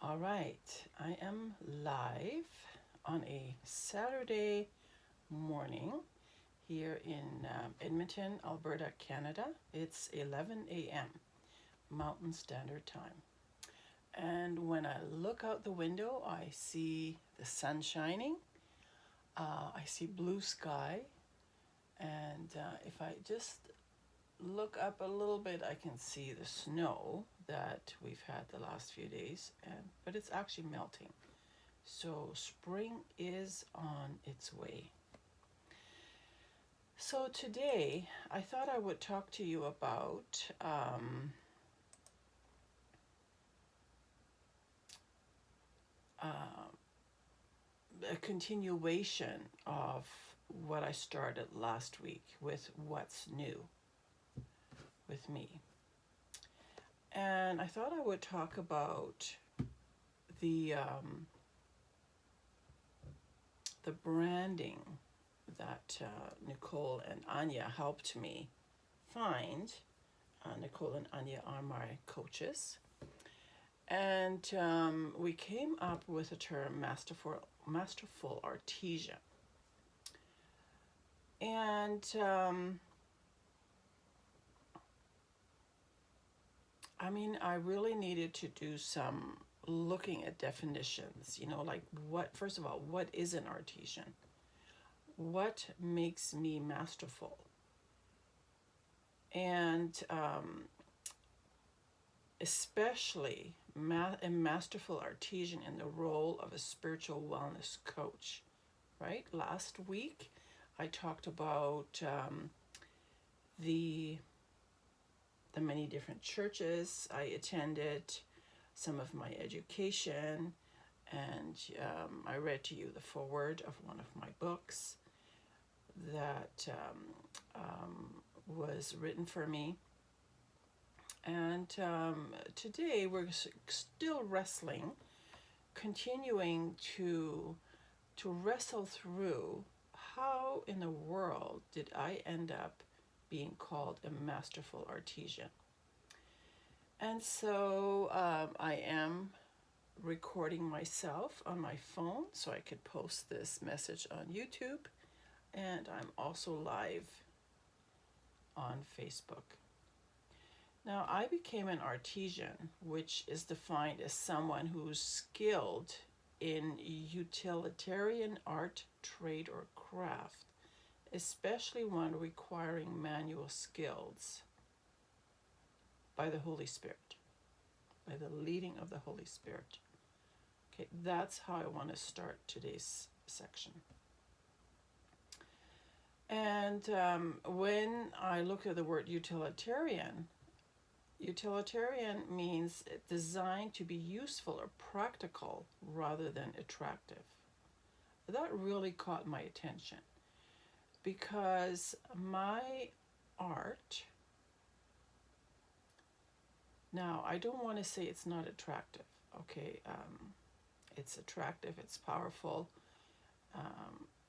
All right, I am live on a Saturday morning here in Edmonton, Alberta, Canada. It's 11 a.m. Mountain Standard Time. And when I look out the window, I see the sun shining, I see blue sky, and if I just look up a little bit, I can see the snow that we've had the last few days, but it's actually melting. So spring is on its way. So today I thought I would talk to you about a continuation of what I started last week with what's new with me. And I thought I would talk about the branding that Nicole and Anya helped me find. Nicole and Anya are my coaches. And we came up with the term masterful artisan. And I really needed to do some looking at definitions, like first of all, what is an artisan? What makes me masterful? And especially a masterful artisan in the role of a spiritual wellness coach, right? Last week, I talked about the many different churches I attended, some of my education, and I read to you the foreword of one of my books that was written for me. And today we're still wrestling, continuing to wrestle through how in the world did I end up being called a masterful artisan. And so I am recording myself on my phone so I could post this message on YouTube, and I'm also live on Facebook. Now, I became an artisan, which is defined as someone who's skilled in utilitarian art, trade, or craft, especially one requiring manual skills by the Holy Spirit, by the leading of the Holy Spirit. Okay, that's how I want to start today's section. And when I look at the word utilitarian means designed to be useful or practical rather than attractive. That really caught my attention because my art, now I don't want to say it's not attractive, okay? It's attractive, it's powerful,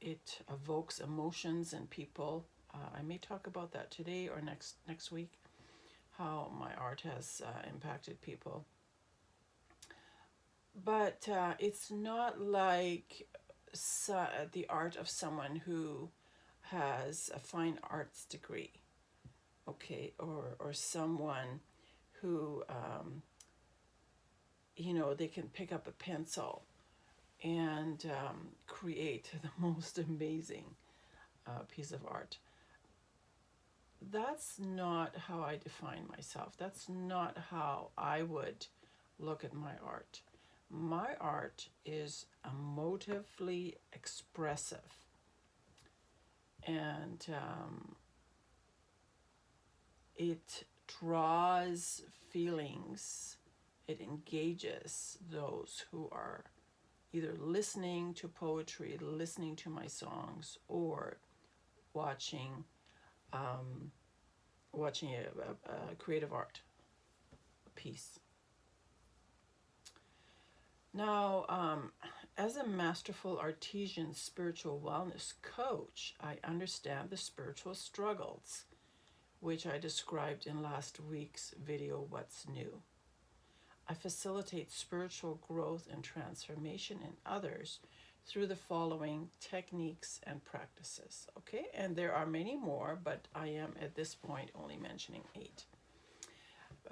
it evokes emotions in people. I may talk about that today or next week, how my art has impacted people. But it's not like the art of someone who has a fine arts degree, okay, or someone who, they can pick up a pencil and create the most amazing piece of art. That's not how I define myself. That's not how I would look at my art. My art is emotively expressive, and it draws feelings. It engages those who are either listening to poetry, listening to my songs, or watching a creative art piece. Now, as a masterful artisan spiritual wellness coach, I understand the spiritual struggles, which I described in last week's video, What's New. I facilitate spiritual growth and transformation in others through the following techniques and practices. Okay, and there are many more, but I am at this point only mentioning 8.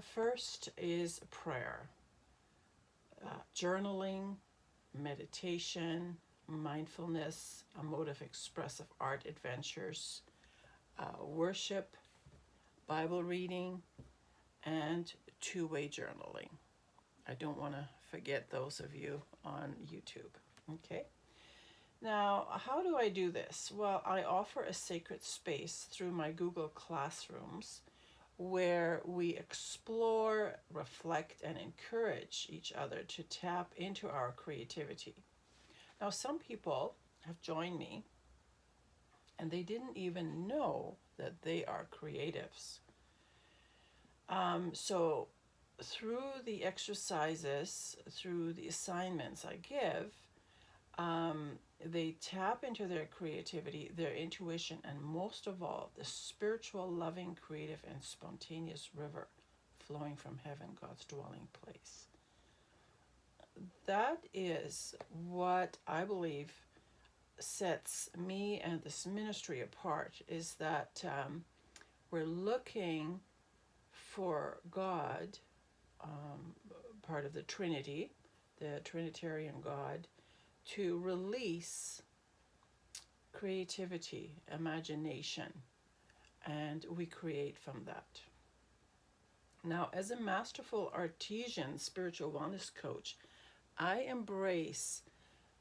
First is prayer, journaling, meditation, mindfulness, emotive expressive art adventures, worship, Bible reading, and two-way journaling. I don't want to forget those of you on YouTube. Okay. Now, how do I do this? Well, I offer a sacred space through my Google Classrooms where we explore, reflect, and encourage each other to tap into our creativity. Now, some people have joined me and they didn't even know that they are creatives. So, through the exercises, through the assignments I give, they tap into their creativity, their intuition, and most of all, the spiritual, loving, creative, and spontaneous river flowing from heaven, God's dwelling place. That is what I believe sets me and this ministry apart, is that we're looking for God, part of the Trinity, the Trinitarian God, to release creativity, imagination, and we create from that. Now, as a masterful artisan spiritual wellness coach, I embrace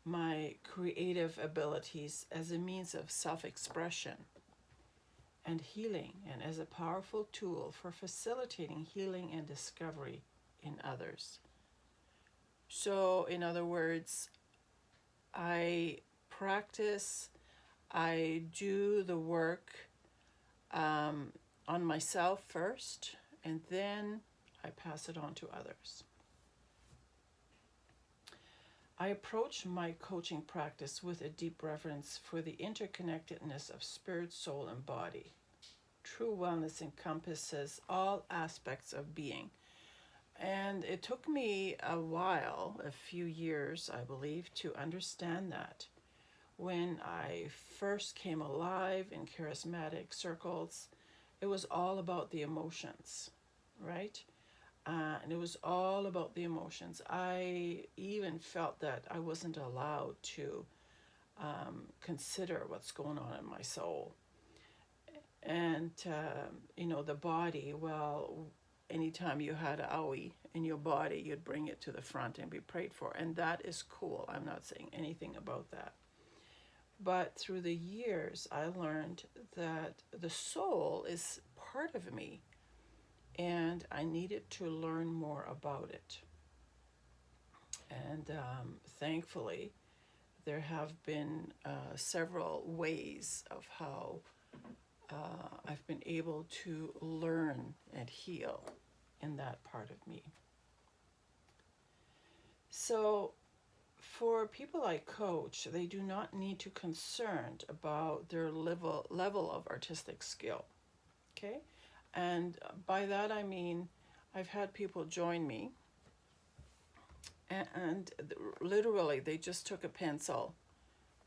my creative abilities as a means of self-expression and healing, and as a powerful tool for facilitating healing and discovery in others. So, in other words, I practice, I do the work on myself first, and then I pass it on to others. I approach my coaching practice with a deep reverence for the interconnectedness of spirit, soul, and body. True wellness encompasses all aspects of being. And it took me a while, a few years, I believe, to understand that. When I first came alive in charismatic circles, it was all about the emotions, right? And it was all about the emotions. I even felt that I wasn't allowed to consider what's going on in my soul. And, the body, well, anytime you had an owie in your body, you'd bring it to the front and be prayed for. And that is cool. I'm not saying anything about that. But through the years, I learned that the soul is part of me, and I needed to learn more about it. And thankfully, there have been several ways of how I've been able to learn and heal in that part of me. So, for people I coach, they do not need to be concerned about their level of artistic skill. Okay? And by that I mean, I've had people join me and literally they just took a pencil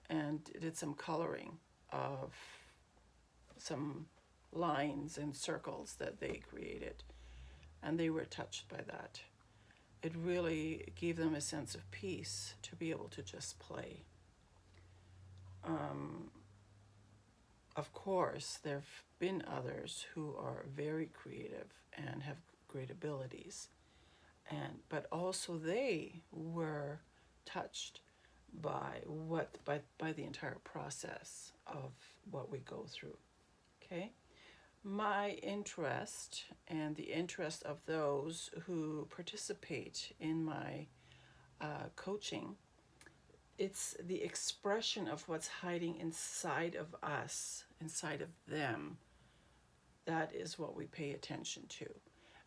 and did some coloring of some lines and circles that they created, and they were touched by that. It really gave them a sense of peace to be able to just play. Of course, there have been others who are very creative and have great abilities, but also they were touched by the entire process of what we go through. Okay, my interest and the interest of those who participate in my coaching, it's the expression of what's hiding inside of us, inside of them. That is what we pay attention to.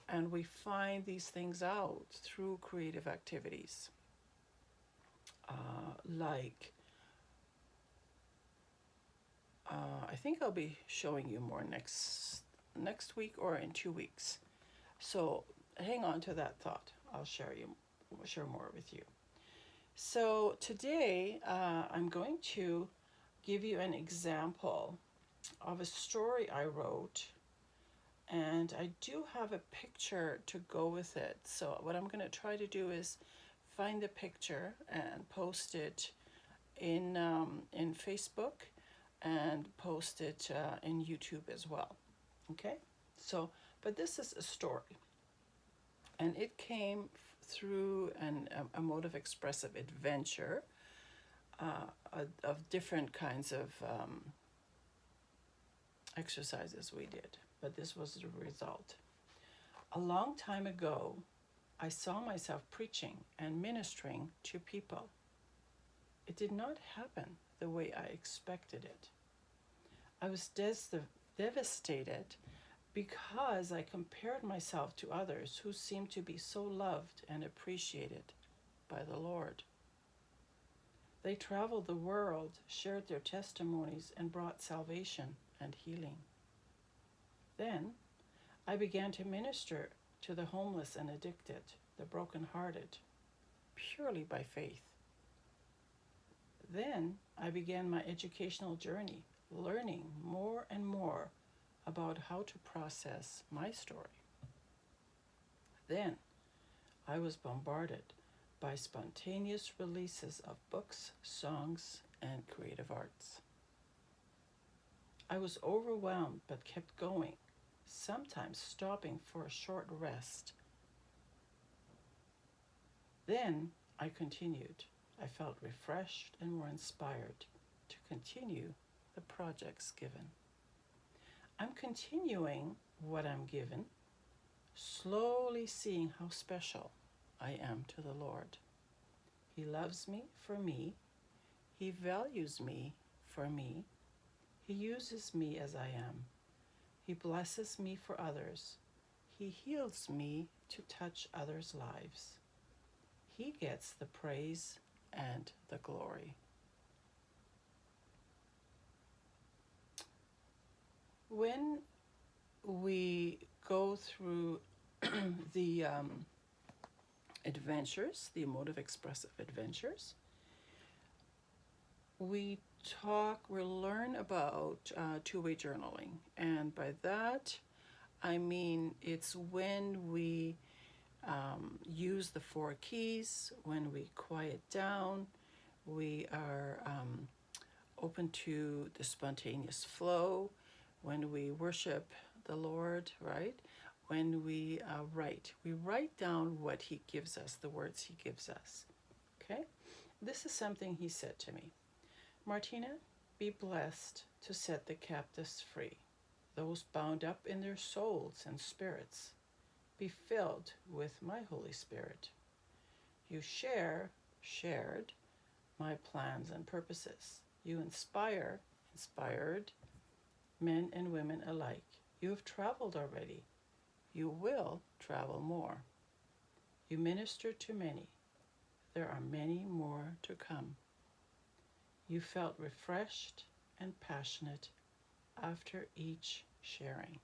And we find these things out through creative activities. I think I'll be showing you more next week or in 2 weeks. So hang on to that thought. I'll share more with you. So today I'm going to give you an example of a story I wrote, and I do have a picture to go with it. So what I'm going to try to do is find the picture and post it in Facebook and post it in YouTube as well. Okay, so but this is a story, and it came through a mode of expressive adventure of different kinds of exercises we did, but this was the result. A long time ago, I saw myself preaching and ministering to people. It did not happen the way I expected it. I was devastated because I compared myself to others who seemed to be so loved and appreciated by the Lord. They traveled the world, shared their testimonies, and brought salvation and healing. Then I began to minister to the homeless and addicted, the brokenhearted, purely by faith. Then I began my educational journey, learning more and more about how to process my story. Then I was bombarded by spontaneous releases of books, songs, and creative arts. I was overwhelmed but kept going, sometimes stopping for a short rest. Then I continued. I felt refreshed and more inspired to continue the projects given. I'm continuing what I'm given, slowly seeing how special I am to the Lord. He loves me for me. He values me for me. He uses me as I am. He blesses me for others. He heals me to touch others' lives. He gets the praise and the glory. When we go through the adventures, the emotive expressive adventures, we learn about two-way journaling. And by that, I mean it's when we use the 4 keys, when we quiet down, we are open to the spontaneous flow, when we worship the Lord, right? When we write down what He gives us, the words He gives us. Okay? This is something He said to me. Martina, be blessed to set the captives free, those bound up in their souls and spirits. Be filled with my Holy Spirit. You shared my plans and purposes. You inspired men and women alike. You have traveled already. You will travel more. You minister to many. There are many more to come. You felt refreshed and passionate after each sharing.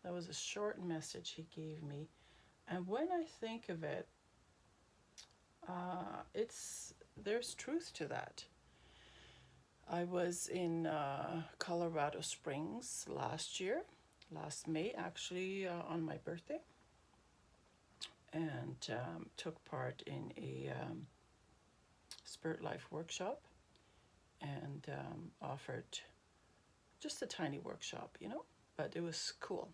That was a short message He gave me. And when I think of it, there's truth to that. I was in Colorado Springs last May actually, on my birthday, and took part in a Spirit Life workshop, and offered just a tiny workshop, but it was cool.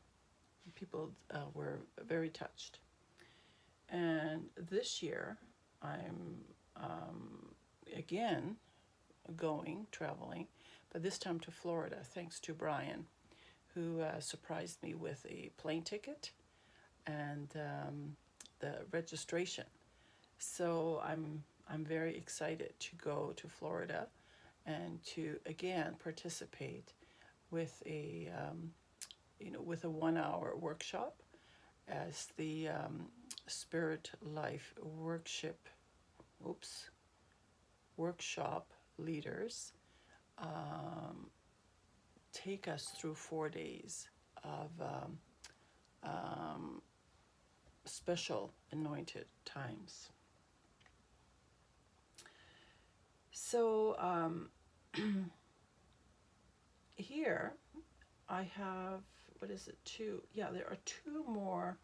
People were very touched. And this year, I'm again traveling, but this time to Florida, thanks to Brian, who surprised me with a plane ticket and the registration. So I'm very excited to go to Florida and to again participate with a 1-hour workshop as the Spirit Life workshop leaders take us through 4 days of special anointed times. So here I have, what is it, two? Yeah, there are two more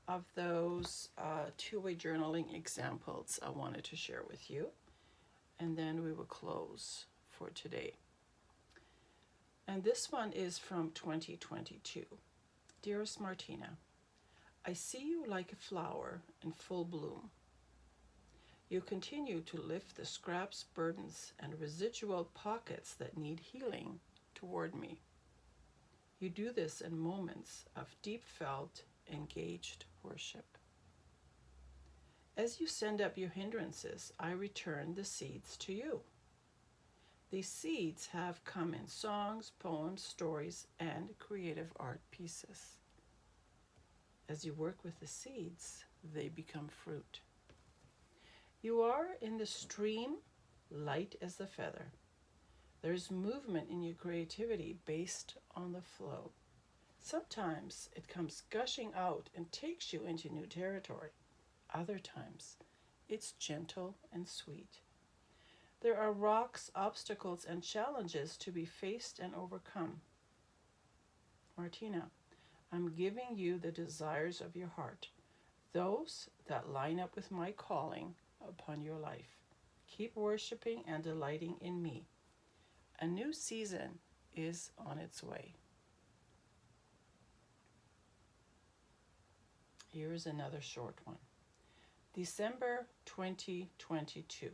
of those two-way journaling examples I wanted to share with you. And then we will close for today. And this one is from 2022. Dearest Martina, I see you like a flower in full bloom. You continue to lift the scraps, burdens, and residual pockets that need healing toward me. You do this in moments of deep felt, engaged worship. As you send up your hindrances, I return the seeds to you. These seeds have come in songs, poems, stories, and creative art pieces. As you work with the seeds, they become fruit. You are in the stream, light as a feather. There's movement in your creativity based on the flow. Sometimes it comes gushing out and takes you into new territory. Other times, it's gentle and sweet. There are rocks, obstacles, and challenges to be faced and overcome. Martina, I'm giving you the desires of your heart, those that line up with my calling upon your life. Keep worshiping and delighting in me. A new season is on its way. Here's another short one. December 2022.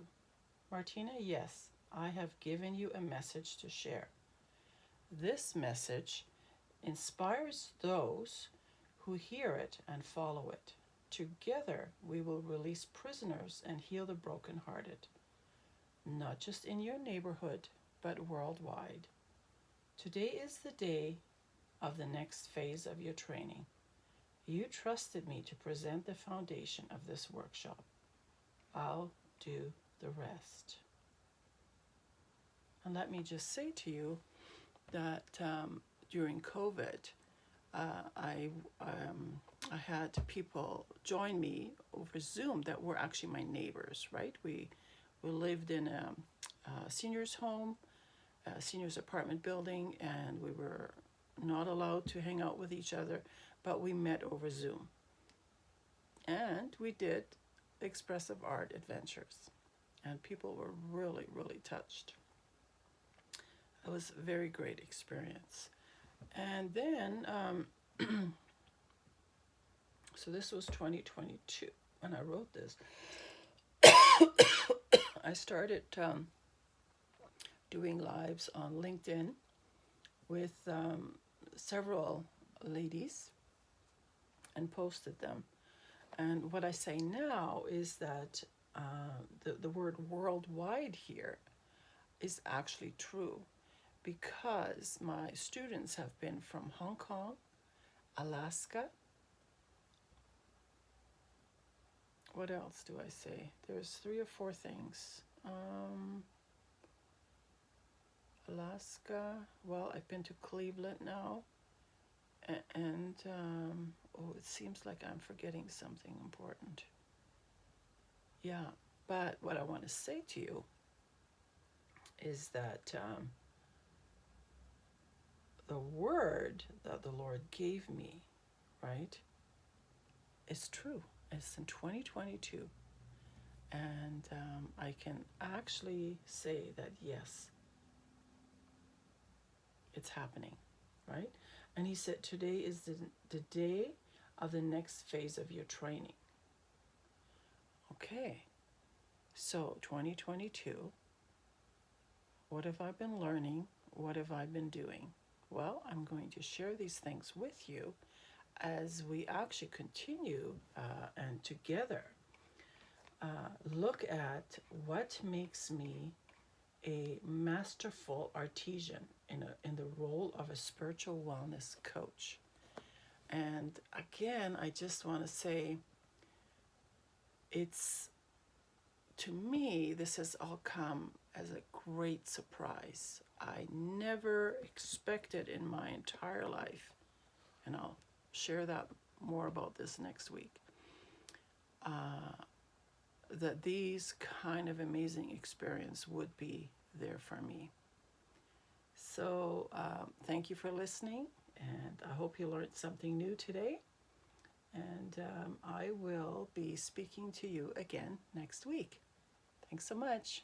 Martina, yes, I have given you a message to share. This message inspires those who hear it and follow it. Together, we will release prisoners and heal the brokenhearted, not just in your neighborhood, but worldwide. Today is the day of the next phase of your training. You trusted me to present the foundation of this workshop. I'll do the rest. And let me just say to you that during COVID, I had people join me over Zoom that were actually my neighbors, right? We lived in a seniors home, a seniors apartment building, and we were not allowed to hang out with each other, but we met over Zoom. And we did expressive art adventures, and people were really, really touched. It was a very great experience. And then, so this was 2022 when I wrote this. I started doing lives on LinkedIn with several ladies and posted them. And what I say now is that the word worldwide here is actually true, because my students have been from Hong Kong, Alaska. What else do I say? There's 3 or 4 things. Alaska, well, I've been to Cleveland now. And it seems like I'm forgetting something important. Yeah, but what I want to say to you is that the word that the Lord gave me, right, is true. It's in 2022. And I can actually say that, yes, it's happening, right? And he said, today is the day of the next phase of your training. Okay, so 2022, what have I been learning? What have I been doing? Well, I'm going to share these things with you as we actually continue and together look at what makes me a masterful artisan in the role of a spiritual wellness coach. And again, I just want to say, it's, to me, this has all come as a great surprise. I never expected in my entire life, and I'll share that more about this next week. that these kind of amazing experience would be there for me. So thank you for listening, and I hope you learned something new today. And I will be speaking to you again next week. Thanks so much.